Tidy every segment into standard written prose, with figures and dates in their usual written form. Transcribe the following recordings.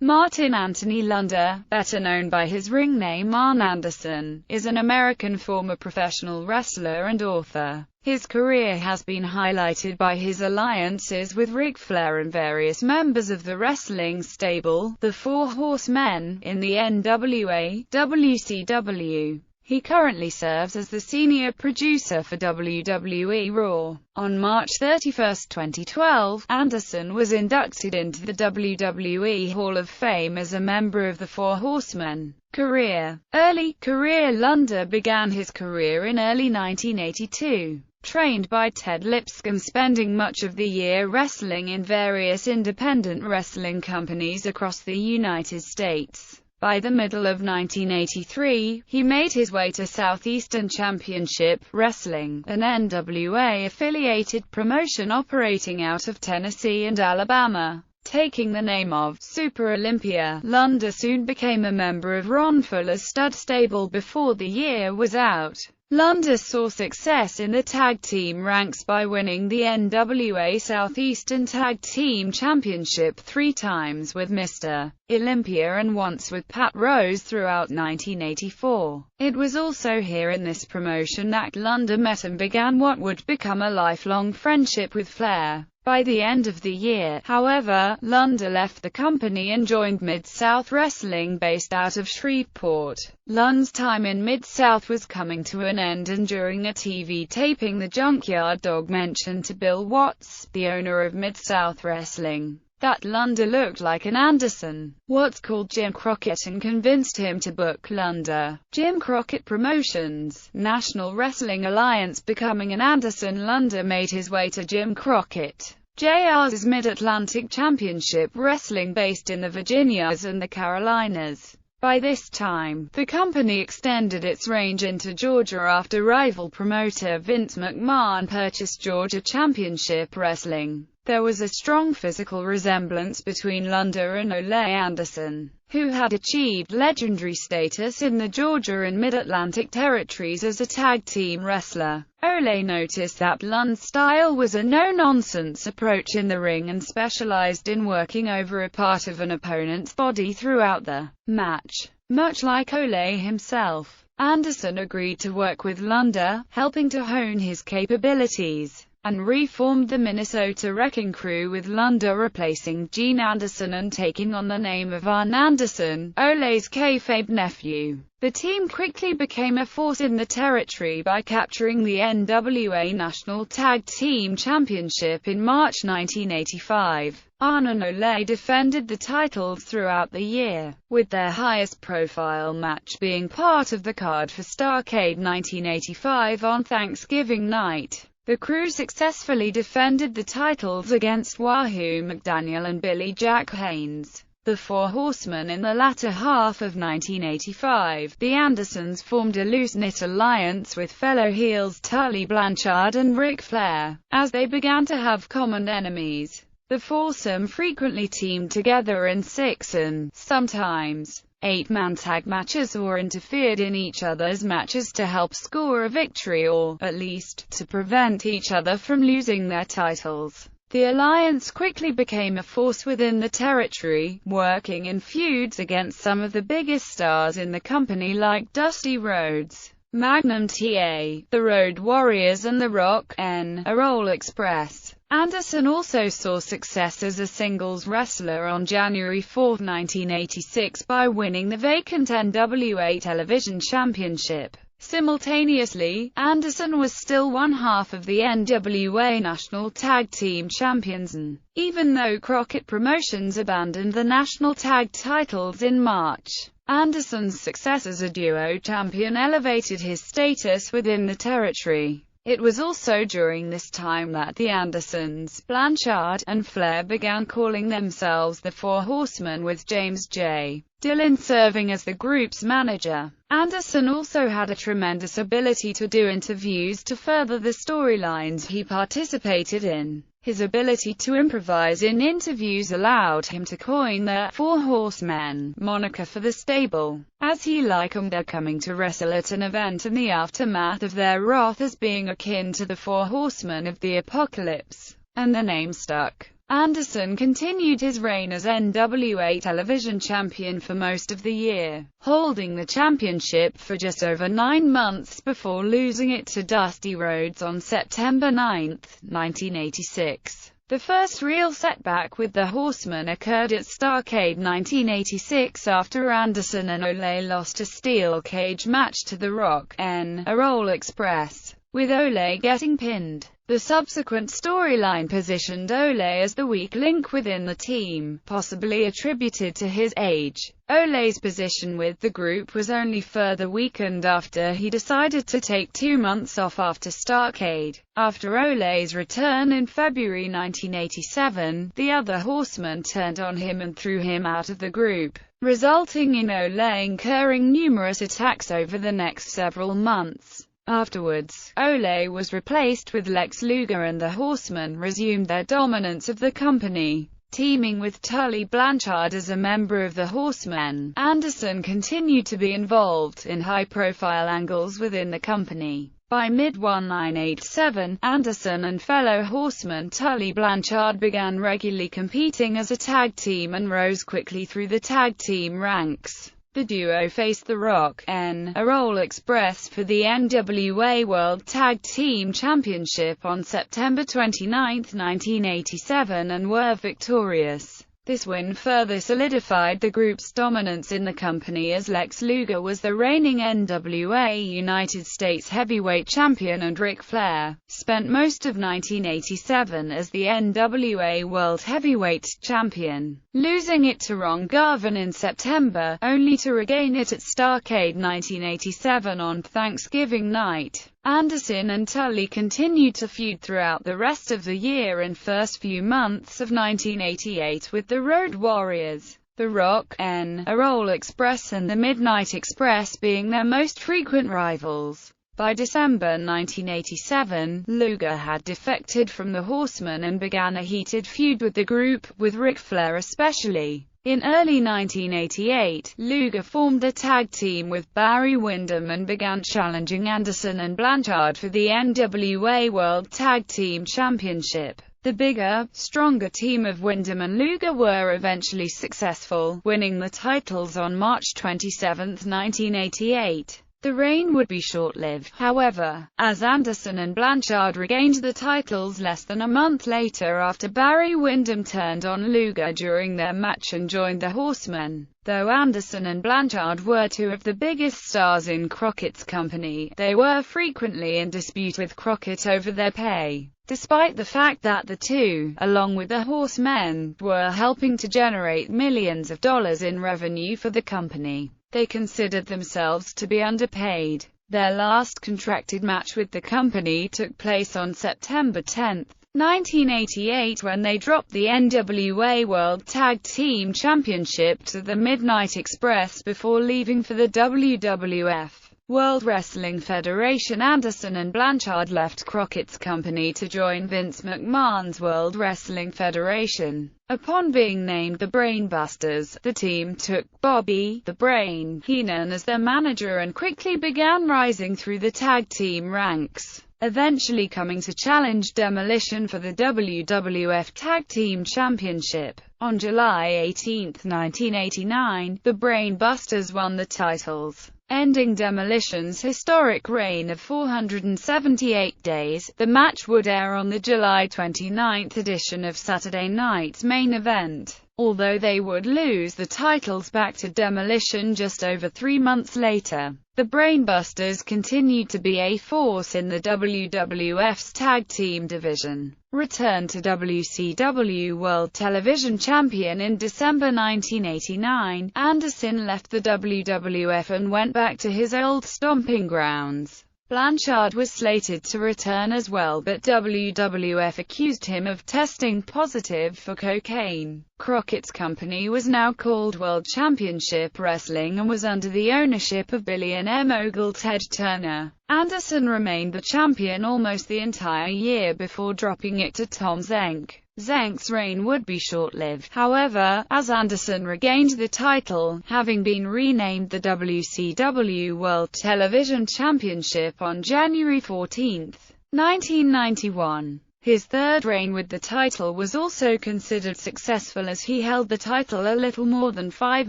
Martin Anthony Lunder, better known by his ring name Arn Anderson, is an American former professional wrestler and author. His career has been highlighted by his alliances with Ric Flair and various members of the wrestling stable, the Four Horsemen, in the NWA, WCW. He currently serves as the senior producer for WWE Raw. On March 31, 2012, Anderson was inducted into the WWE Hall of Fame as a member of the Four Horsemen. Early career. Lunder began his career in early 1982. Trained by Ted Lipscomb, spending much of the year wrestling in various independent wrestling companies across the United States. By the middle of 1983, he made his way to Southeastern Championship Wrestling, an NWA-affiliated promotion operating out of Tennessee and Alabama. Taking the name of Super Olympia, Lunder soon became a member of Ron Fuller's stud stable before the year was out. Lunder saw success in the tag team ranks by winning the NWA Southeastern Tag Team Championship 3 times with Mr. Olympia and once with Pat Rose throughout 1984. It was also here in this promotion that Lunder met and began what would become a lifelong friendship with Flair. By the end of the year, however, Lunder left the company and joined Mid-South Wrestling based out of Shreveport. Lunder's time in Mid-South was coming to an end, and during a TV taping, the Junkyard Dog mentioned to Bill Watts, the owner of Mid-South Wrestling, that Lunder looked like an Anderson. Watts called Jim Crockett and convinced him to book Lunder. Jim Crockett Promotions, National Wrestling Alliance becoming an Anderson. Lunder made his way to Jim Crockett Jr.'s Mid-Atlantic Championship Wrestling based in the Virginias and the Carolinas. By this time, the company extended its range into Georgia after rival promoter Vince McMahon purchased Georgia Championship Wrestling. There was a strong physical resemblance between Lunder and Ole Anderson, who had achieved legendary status in the Georgia and Mid-Atlantic territories as a tag team wrestler. Ole noticed that Lunder's style was a no-nonsense approach in the ring and specialized in working over a part of an opponent's body throughout the match. Much like Ole himself, Anderson agreed to work with Lunder, helping to hone his capabilities, and reformed the Minnesota Wrecking Crew with Lunder replacing Gene Anderson and taking on the name of Arn Anderson, Ole's kayfabe nephew. The team quickly became a force in the territory by capturing the NWA National Tag Team Championship in March 1985. Arn and Ole defended the titles throughout the year, with their highest profile match being part of the card for Starrcade 1985 on Thanksgiving night. The crew successfully defended the titles against Wahoo McDaniel and Billy Jack Haynes, the Four Horsemen. In the latter half of 1985, the Andersons formed a loose-knit alliance with fellow heels Tully Blanchard and Ric Flair. As they began to have common enemies, the foursome frequently teamed together in 6 and, sometimes, 8-man tag matches or interfered in each other's matches to help score a victory or, at least, to prevent each other from losing their titles. The alliance quickly became a force within the territory, working in feuds against some of the biggest stars in the company like Dusty Rhodes, Magnum TA, the Road Warriors and the Rock N. Roll Express. Anderson also saw success as a singles wrestler on January 4, 1986 by winning the vacant NWA Television Championship. Simultaneously, Anderson was still one half of the NWA National Tag Team Champions, and even though Crockett Promotions abandoned the national tag titles in March, Anderson's success as a duo champion elevated his status within the territory. It was also during this time that the Andersons, Blanchard, and Flair began calling themselves the Four Horsemen, with James J. Dillon serving as the group's manager. Anderson also had a tremendous ability to do interviews to further the storylines he participated in. His ability to improvise in interviews allowed him to coin the Four Horsemen moniker for the stable, as he likened their coming to wrestle at an event in the aftermath of their wrath as being akin to the Four Horsemen of the Apocalypse, and the name stuck. Anderson continued his reign as NWA Television Champion for most of the year, holding the championship for just over 9 months before losing it to Dusty Rhodes on September 9, 1986. The first real setback with the Horsemen occurred at Starrcade 1986 after Anderson and Ole lost a steel cage match to The Rock, a Roll Express, with Ole getting pinned. The subsequent storyline positioned Ole as the weak link within the team, possibly attributed to his age. Ole's position with the group was only further weakened after he decided to take 2 months off after Starrcade. After Ole's return in February 1987, the other Horsemen turned on him and threw him out of the group, resulting in Ole incurring numerous attacks over the next several months. Afterwards, Ole was replaced with Lex Luger and the Horsemen resumed their dominance of the company. Teaming with Tully Blanchard as a member of the Horsemen, Anderson continued to be involved in high-profile angles within the company. By mid-1987, Anderson and fellow Horseman Tully Blanchard began regularly competing as a tag team and rose quickly through the tag team ranks. The duo faced The Rock, a Roll Express for the NWA World Tag Team Championship on September 29, 1987 and were victorious. This win further solidified the group's dominance in the company as Lex Luger was the reigning NWA United States Heavyweight Champion and Ric Flair spent most of 1987 as the NWA World Heavyweight Champion, losing it to Ron Garvin in September, only to regain it at Starrcade 1987 on Thanksgiving night. Anderson and Tully continued to feud throughout the rest of the year and first few months of 1988 with the Road Warriors, The Rock, a Roll Express and the Midnight Express being their most frequent rivals. By December 1987, Luger had defected from the Horsemen and began a heated feud with the group, with Ric Flair especially. In early 1988, Luger formed a tag team with Barry Windham and began challenging Anderson and Blanchard for the NWA World Tag Team Championship. The bigger, stronger team of Windham and Luger were eventually successful, winning the titles on March 27, 1988. The reign would be short-lived, however, as Anderson and Blanchard regained the titles less than a month later after Barry Windham turned on Luger during their match and joined the Horsemen. Though Anderson and Blanchard were two of the biggest stars in Crockett's company, they were frequently in dispute with Crockett over their pay, despite the fact that the two, along with the Horsemen, were helping to generate millions of dollars in revenue for the company. They considered themselves to be underpaid. Their last contracted match with the company took place on September 10, 1988 when they dropped the NWA World Tag Team Championship to the Midnight Express before leaving for the WWF World Wrestling Federation. Anderson and Blanchard left Crockett's company to join Vince McMahon's World Wrestling Federation. Upon being named the Brainbusters, the team took Bobby "The Brain" Heenan as their manager and quickly began rising through the tag team ranks, eventually coming to challenge Demolition for the WWF Tag Team Championship. On July 18, 1989, the Brainbusters won the titles, ending Demolition's historic reign of 478 days. The match would air on the July 29 edition of Saturday Night's Main Event, although they would lose the titles back to Demolition just over 3 months later. The Brainbusters continued to be a force in the WWF's tag team division. Returned to WCW World Television Champion in December 1989, Anderson left the WWF and went back to his old stomping grounds. Blanchard was slated to return as well, but WWF accused him of testing positive for cocaine. Crockett's company was now called World Championship Wrestling and was under the ownership of billionaire mogul Ted Turner. Anderson remained the champion almost the entire year before dropping it to Tom Zenk. Zenk's reign would be short-lived, however, as Anderson regained the title, having been renamed the WCW World Television Championship on January 14, 1991. His third reign with the title was also considered successful, as he held the title a little more than 5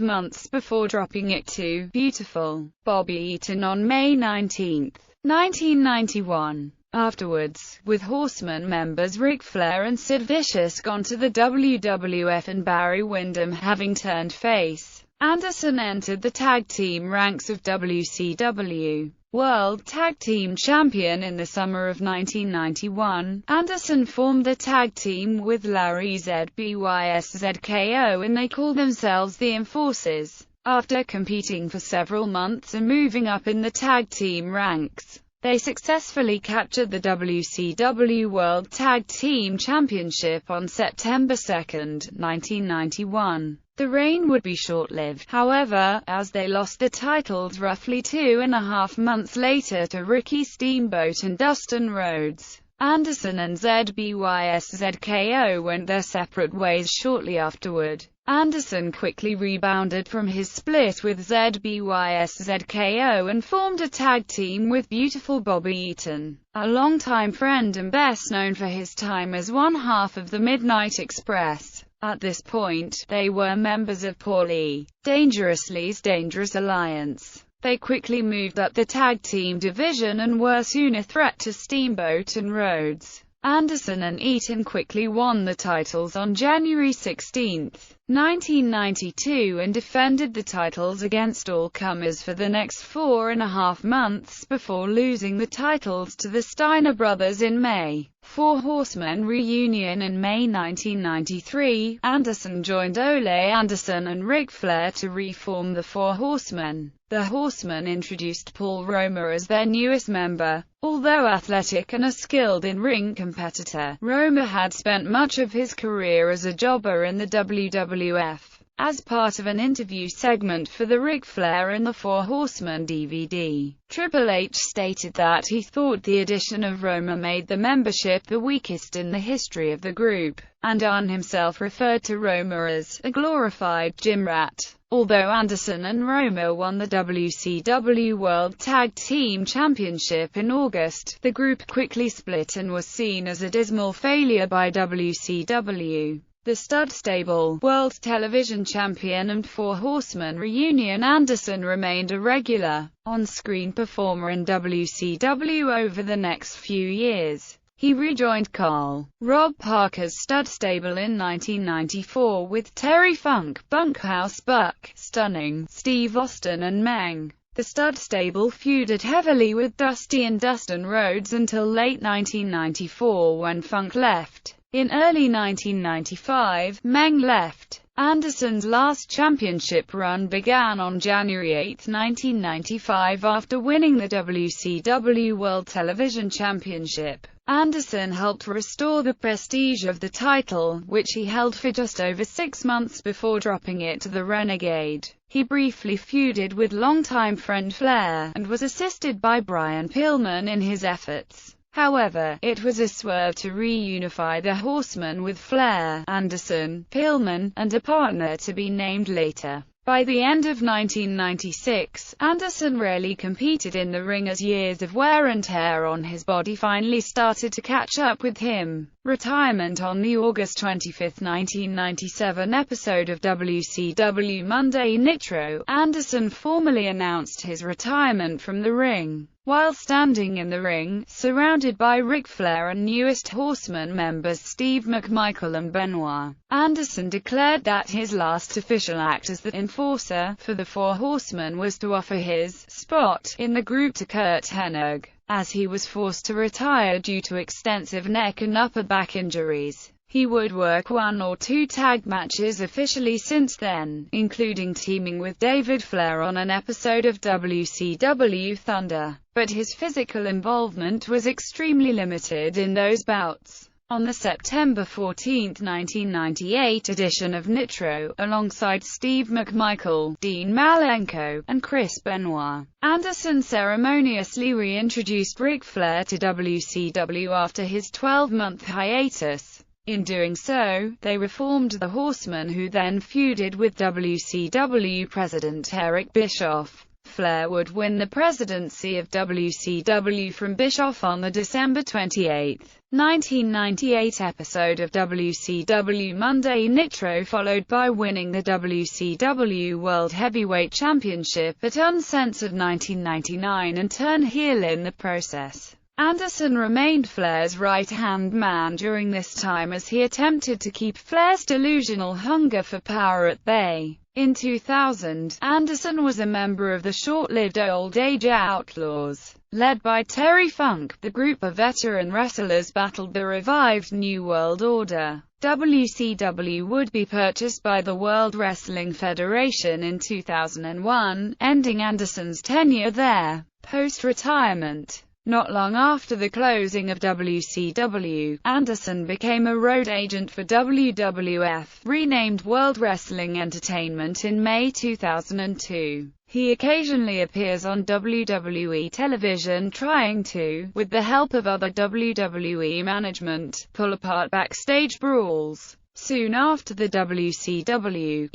months before dropping it to Beautiful Bobby Eaton on May 19, 1991. Afterwards, with Horsemen members Ric Flair and Sid Vicious gone to the WWF and Barry Windham having turned face, Anderson entered the tag team ranks of WCW. World Tag Team Champion in the summer of 1991, Anderson formed a tag team with Larry ZBYS ZKO, and they called themselves the Enforcers. After competing for several months and moving up in the tag team ranks, they successfully captured the WCW World Tag Team Championship on September 2, 1991. The reign would be short-lived, however, as they lost the titles roughly 2.5 months later to Ricky Steamboat and Dustin Rhodes. Anderson and ZBYS ZKO went their separate ways shortly afterward. Anderson quickly rebounded from his split with ZBYS ZKO and formed a tag team with Beautiful Bobby Eaton, a longtime friend and best known for his time as one half of the Midnight Express. At this point, they were members of Paulie Dangerously's Dangerous Alliance. They quickly moved up the tag team division and were soon a threat to Steamboat and Rhodes. Anderson and Eaton quickly won the titles on January 16, 1992 and defended the titles against all comers for the next 4.5 months before losing the titles to the Steiner brothers in May. Four Horsemen reunion in May 1993, Anderson joined Ole Anderson and Ric Flair to reform the Four Horsemen. The Horsemen introduced Paul Roma as their newest member. Although athletic and a skilled in-ring competitor, Roma had spent much of his career as a jobber in the WWF. As part of an interview segment for the Ric Flair and the Four Horsemen DVD, Triple H stated that he thought the addition of Roma made the membership the weakest in the history of the group, and Arn himself referred to Roma as a glorified gym rat. Although Anderson and Roma won the WCW World Tag Team Championship in August, the group quickly split and was seen as a dismal failure by WCW. The Stud Stable, World Television Champion and Four Horsemen reunion, Anderson remained a regular, on-screen performer in WCW over the next few years. He rejoined Carl Rob Parker's Stud Stable in 1994 with Terry Funk, Bunkhouse Buck, Stunning, Steve Austin and Meng. The Stud Stable feuded heavily with Dusty and Dustin Rhodes until late 1994 when Funk left. In early 1995, Meng left. Anderson's last championship run began on January 8, 1995 after winning the WCW World Television Championship. Anderson helped restore the prestige of the title, which he held for just over 6 months before dropping it to the Renegade. He briefly feuded with longtime friend Flair, and was assisted by Brian Pillman in his efforts. However, it was a swerve to reunify the Horsemen with Flair, Anderson, Pillman, and a partner to be named later. By the end of 1996, Anderson rarely competed in the ring as years of wear and tear on his body finally started to catch up with him. Retirement. On the August 25, 1997 episode of WCW Monday Nitro, Anderson formally announced his retirement from the ring. While standing in the ring, surrounded by Ric Flair and newest Horsemen members Steve McMichael and Benoit, Anderson declared that his last official act as the enforcer for the Four Horsemen was to offer his spot in the group to Curt Hennig, as he was forced to retire due to extensive neck and upper back injuries. He would work 1 or 2 tag matches officially since then, including teaming with David Flair on an episode of WCW Thunder, but his physical involvement was extremely limited in those bouts. On the September 14, 1998 edition of Nitro, alongside Steve McMichael, Dean Malenko, and Chris Benoit, Anderson ceremoniously reintroduced Ric Flair to WCW after his 12-month hiatus. In doing so, they reformed the Horsemen, who then feuded with WCW president Eric Bischoff. Flair would win the presidency of WCW from Bischoff on the December 28, 1998 episode of WCW Monday Nitro, followed by winning the WCW World Heavyweight Championship at Uncensored 1999 and turn heel in the process. Anderson remained Flair's right-hand man during this time as he attempted to keep Flair's delusional hunger for power at bay. In 2000, Anderson was a member of the short-lived Old Age Outlaws. Led by Terry Funk, the group of veteran wrestlers battled the revived New World Order. WCW would be purchased by the World Wrestling Federation in 2001, ending Anderson's tenure there. Post-retirement. Not long after the closing of WCW, Anderson became a road agent for WWF, renamed World Wrestling Entertainment in May 2002. He occasionally appears on WWE television trying to, with the help of other WWE management, pull apart backstage brawls. Soon after the WCW-ECW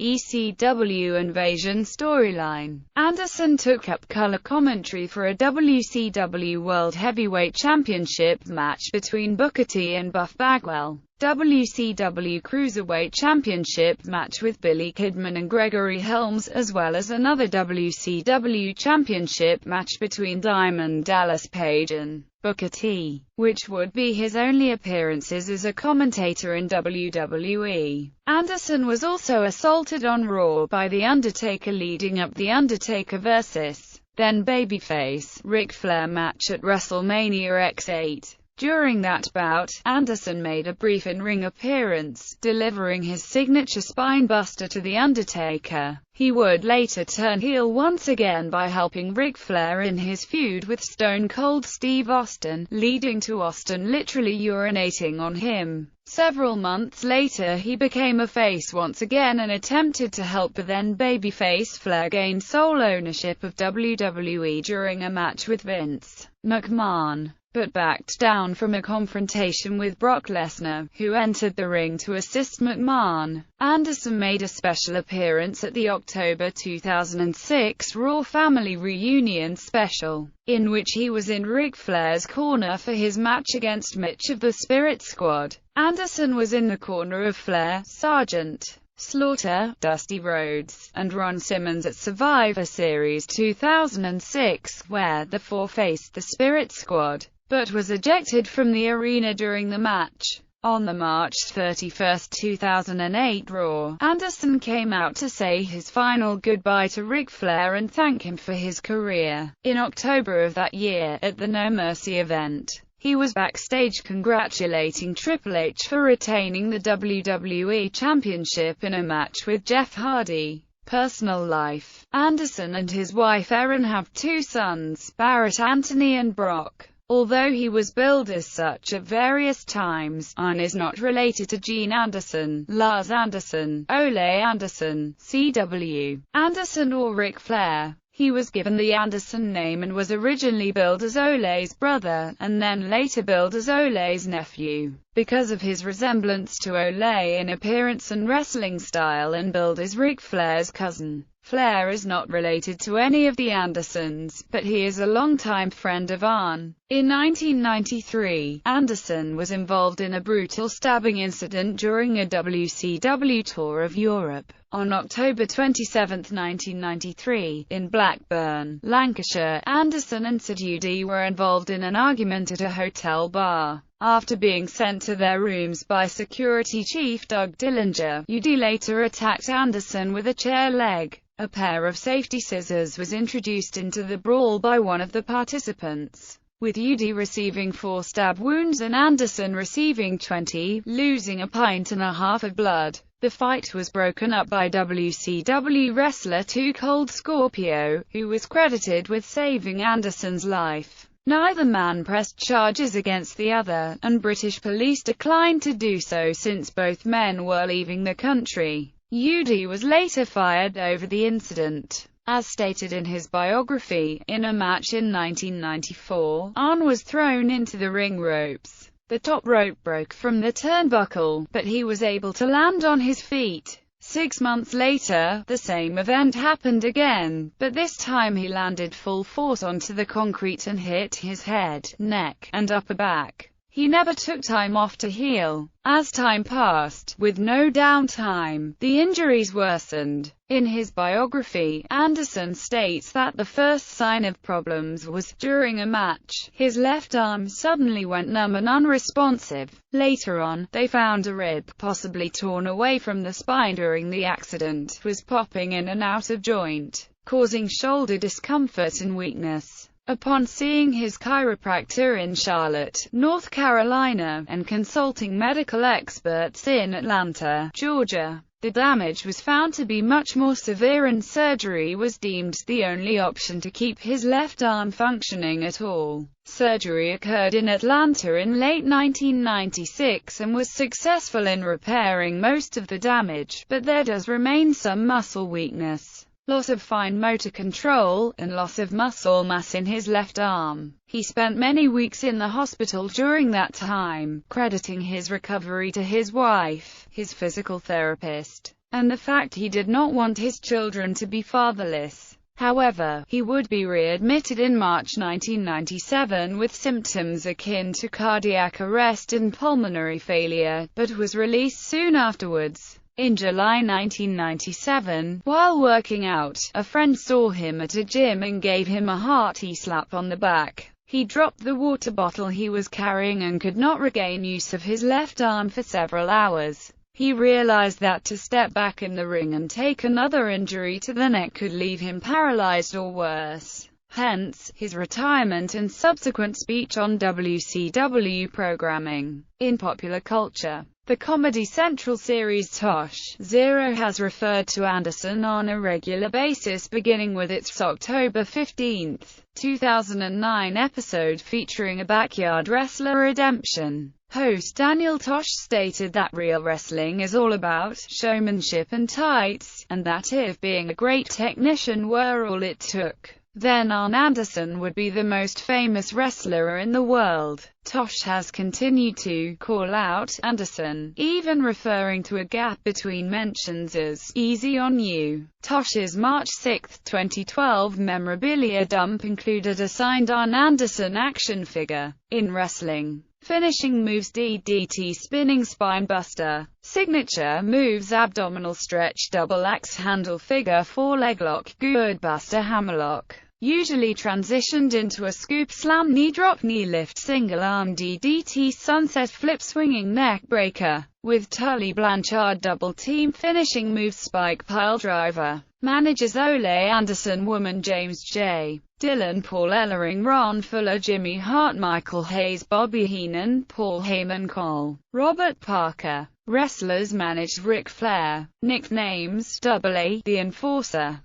invasion storyline, Anderson took up color commentary for a WCW World Heavyweight Championship match between Booker T and Buff Bagwell, WCW Cruiserweight Championship match with Billy Kidman and Gregory Helms, as well as another WCW Championship match between Diamond Dallas Page and Booker T, which would be his only appearances as a commentator in WWE. Anderson was also assaulted on Raw by The Undertaker leading up The Undertaker vs. then babyface Ric Flair match at WrestleMania X8. During that bout, Anderson made a brief in-ring appearance, delivering his signature spine-buster to The Undertaker. He would later turn heel once again by helping Ric Flair in his feud with Stone Cold Steve Austin, leading to Austin literally urinating on him. Several months later he became a face once again and attempted to help the then babyface Flair gain sole ownership of WWE during a match with Vince McMahon, but backed down from a confrontation with Brock Lesnar, who entered the ring to assist McMahon. Anderson made a special appearance at the October 2006 Raw Family Reunion special, in which he was in Ric Flair's corner for his match against Mitch of the Spirit Squad. Anderson was in the corner of Flair, Sergeant Slaughter, Dusty Rhodes, and Ron Simmons at Survivor Series 2006, where the four faced the Spirit Squad, but was ejected from the arena during the match. On the March 31, 2008 Raw, Anderson came out to say his final goodbye to Ric Flair and thank him for his career. In October of that year, at the No Mercy event, he was backstage congratulating Triple H for retaining the WWE Championship in a match with Jeff Hardy. Personal life. Anderson and his wife Erin have two sons, Barrett Anthony and Brock. Although he was billed as such at various times, Arn is not related to Gene Anderson, Lars Anderson, Ole Anderson, C.W. Anderson or Ric Flair. He was given the Anderson name and was originally billed as Ole's brother, and then later billed as Ole's nephew, because of his resemblance to Ole in appearance and wrestling style, and billed as Ric Flair's cousin. Flair is not related to any of the Andersons, but he is a longtime friend of Arn. In 1993, Anderson was involved in a brutal stabbing incident during a WCW tour of Europe. On October 27, 1993, in Blackburn, Lancashire, Anderson and Sid Eudy were involved in an argument at a hotel bar. After being sent to their rooms by security chief Doug Dillinger, Eudy later attacked Anderson with a chair leg. A pair of safety scissors was introduced into the brawl by one of the participants, with Eudy receiving 4 stab wounds and Anderson receiving 20, losing a pint and a half of blood. The fight was broken up by WCW wrestler Too Cold Scorpio, who was credited with saving Anderson's life. Neither man pressed charges against the other, and British police declined to do so since both men were leaving the country. Eudy was later fired over the incident. As stated in his biography, in a match in 1994, Arn was thrown into the ring ropes. The top rope broke from the turnbuckle, but he was able to land on his feet. 6 months later, the same event happened again, but this time he landed full force onto the concrete and hit his head, neck, and upper back. He never took time off to heal. As time passed, with no downtime, the injuries worsened. In his biography, Anderson states that the first sign of problems was, during a match, his left arm suddenly went numb and unresponsive. Later on, they found a rib, possibly torn away from the spine during the accident, was popping in and out of joint, causing shoulder discomfort and weakness. Upon seeing his chiropractor in Charlotte, North Carolina, and consulting medical experts in Atlanta, Georgia, the damage was found to be much more severe and surgery was deemed the only option to keep his left arm functioning at all. Surgery occurred in Atlanta in late 1996 and was successful in repairing most of the damage, but there does remain some muscle weakness, loss of fine motor control, and loss of muscle mass in his left arm. He spent many weeks in the hospital during that time, crediting his recovery to his wife, his physical therapist, and the fact he did not want his children to be fatherless. However, he would be readmitted in March 1997 with symptoms akin to cardiac arrest and pulmonary failure, but was released soon afterwards. In July 1997, while working out, a friend saw him at a gym and gave him a hearty slap on the back. He dropped the water bottle he was carrying and could not regain use of his left arm for several hours. He realized that to step back in the ring and take another injury to the neck could leave him paralyzed or worse. Hence, his retirement and subsequent speech on WCW programming. In popular culture, the Comedy Central series Tosh Zero has referred to Anderson on a regular basis, beginning with its October 15, 2009 episode featuring a backyard wrestler redemption. Host Daniel Tosh stated that real wrestling is all about showmanship and tights, and that if being a great technician were all it took, then Arn Anderson would be the most famous wrestler in the world. Tosh has continued to call out Anderson, even referring to a gap between mentions as "easy on you." Tosh's March 6, 2012 memorabilia dump included a signed Arn Anderson action figure. In wrestling, finishing moves: DDT, spinning spine buster. Signature moves: abdominal stretch, double axe handle, figure 4 leg lock, good buster, hammerlock. Usually transitioned into a scoop slam, knee drop, knee lift, single arm DDT, sunset flip, swinging neck breaker. With Tully Blanchard double team. Finishing moves: spike pile driver. Managers: Ole Anderson, Woman, James J. Dillon, Paul Ellering, Ron Fuller, Jimmy Hart, Michael Hayes, Bobby Heenan, Paul Heyman, Cole, Robert Parker. Wrestlers managed: Ric Flair. Nicknames: Double A, The Enforcer,